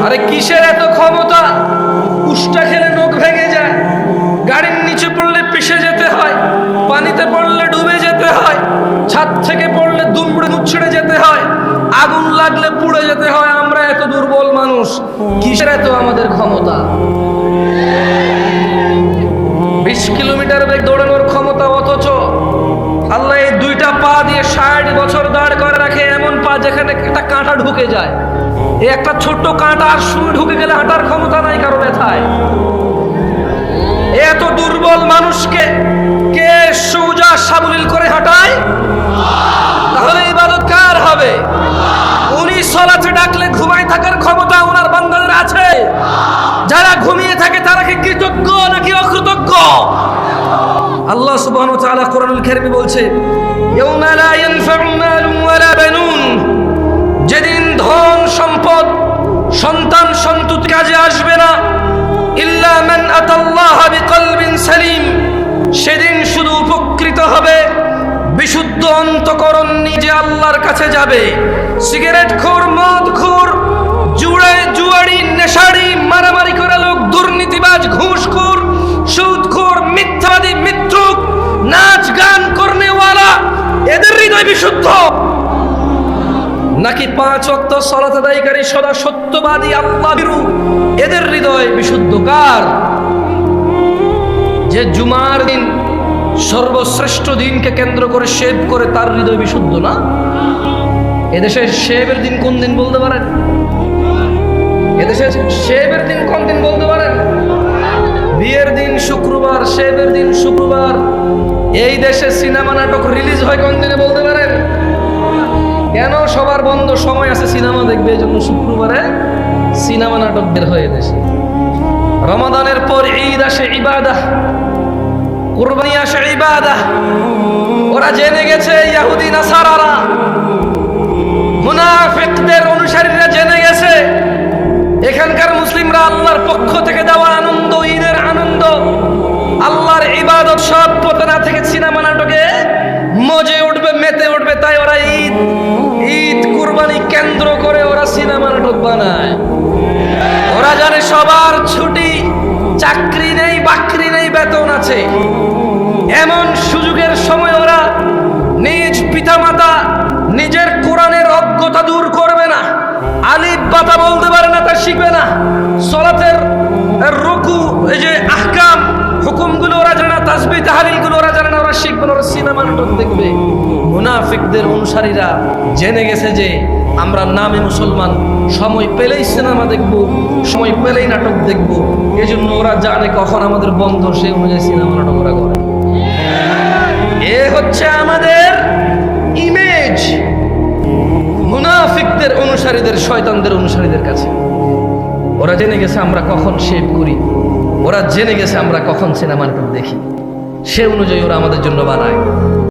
আরে কিসের এত ক্ষমতা? উষ্টা খেলে নখ ভেঙে যায়, গাড়ির নিচে পড়লে পিষে যেতে হয়, পানিতে পড়লে ডুবে যেতে হয়, ছাদ থেকে পড়লে দুমড়ে মুচড়ে যেতে হয়, আগুন লাগলে পুড়ে যেতে হয়। আমরা এত দুর্বল মানুষ, কিসের এত আমাদের ক্ষমতা? 20 কিলোমিটার বেগ দৌড়ানোর ক্ষমতা, অথচ আল্লাহ এই দুইটা পা দিয়ে 60 বছর দাঁড় করে রাখে। এমন পা যেখানে একটা কাঁটা ঢুকে যায়, এই একটা ছোট্ট কাঁটা আর সুই ঢুকে গেলে হাঁটার ক্ষমতা নাই কারো ব্যথায়। এত দুর্বল মানুষকে কে সোজা সাবলীল করে হাঁটায়? তাহলে ইবাদত কার হবে? উনি সালাতে ডাকলে ঘুমায় থাকার ক্ষমতা ওনার বান্দাদের আছে। যারা ঘুমিয়ে থাকে তারা কি কৃতজ্ঞ নাকি অকৃতজ্ঞ? আল্লাহ সুবহানাহু ওয়া তাআলা কোরআনুল কারীমে বলছে, ইয়াউমা লা ইয়ানফাউ মালুন ওয়ালা বানুন, যেদিন ধন সম্পদ সন্তান সন্ততি কাজে আসবে না, ইল্লা মান আতাল্লাহ বিকলবিন সালিম, সেদিন শুধু উপকৃত হবে বিশুদ্ধ অন্তঃকরণ নিয়ে আল্লাহর কাছে যাবে। সিগারেটখোর, মদখোর, জুয়ারি, নেশারি, মারামারি করা লোক, দুর্নীতিবাজ, ঘুষখোর, সুদখোর, মিথ্যাবাদী, মিথ্যুক, নাচ গান করনেওয়ালা, এদের হৃদয় বিশুদ্ধ নাকি 5 ওয়াক্ত সালাত আদায়কারী সদা সত্যবাদী আল্লাহ ভীরু, এদের হৃদয় বিশুদ্ধ? কার? যে জুমার দিন সর্বশ্রেষ্ঠ দিনকে কেন্দ্র করে শেভ করে, তার হৃদয় বিশুদ্ধ না? এদেশে শেভের দিন কোন দিন বলতে পারেন? এদেশে শেভের দিন কোন দিন বলতে পারেন? বিয়ের দিন শুক্রবার, শেভের দিন শুক্রবার। এই দেশে সিনেমা নাটক রিলিজ হয় কোন দিনে বলতে পারেন? কেন? সবার বন্ধ, সময় আছে সিনেমা দেখবে, এই জন্য শুক্রবারে সিনেমা নাটক বের হয় দেশে। রমাদানের পর ঈদ আসে, ইবাদাহ, কুরবানি আসে, ইবাদাহ। ওরা জেনে গেছে, ইহুদি নাসারারা, মুনাফিকদের অনুসারীরা জেনে গেছে এখানকার মুসলিমরা আল্লাহর পক্ষ থেকে দেওয়া আনন্দ, ঈদের আনন্দ, আল্লাহর ইবাদত সব পতনা থেকে সিনেমা নাটকে মজে উঠবে, মেতে উঠবে। তাই ওরা ঈদ কুরবানি কেন্দ্র করে ওরা সিনেমা নাটক বানায়। ওরা জানে সবার ছুটি, চাকরি নেই, বাকরি নেই, বেতন আছে। এমন সুযোগের সময় ওরা নিজ পিতামাতা নিজের কোরআনের অজ্ঞতা দূর করবে না, আলিফ বাতা বলতে পারে না, তা শিখবে না। সালাতের রুকু, এই যে আহকাম, হুকুমগুলো ওরা জানে না, তাসবিহ তাহলিলগুলো ওরা জানে না, ওরা শিখবে না, ওরা সিনেমা নাটক দেখবে। মুনাফিকদের অনুসারীরা জেনে গেছে যে আমরা নামে মুসলমান, সময় পেলেই সিনেমা দেখব, সময় পেলেই নাটক দেখব। এই জন্য ওরা জানে কখন আমাদের বন্ধ, সেই অনুযায়ী সিনেমা নাটক ওরা করে। এ হচ্ছে আমাদের ইমেজ মুনাফিকদের অনুসারীদের, শয়তানদের অনুসারীদের কাছে। ওরা জেনে গেছে আমরা কখন শেভ করি, ওরা জেনে গেছে আমরা কখন সিনেমা নাটক দেখি, সে অনুযায়ী ওরা আমাদের জন্য বানায়।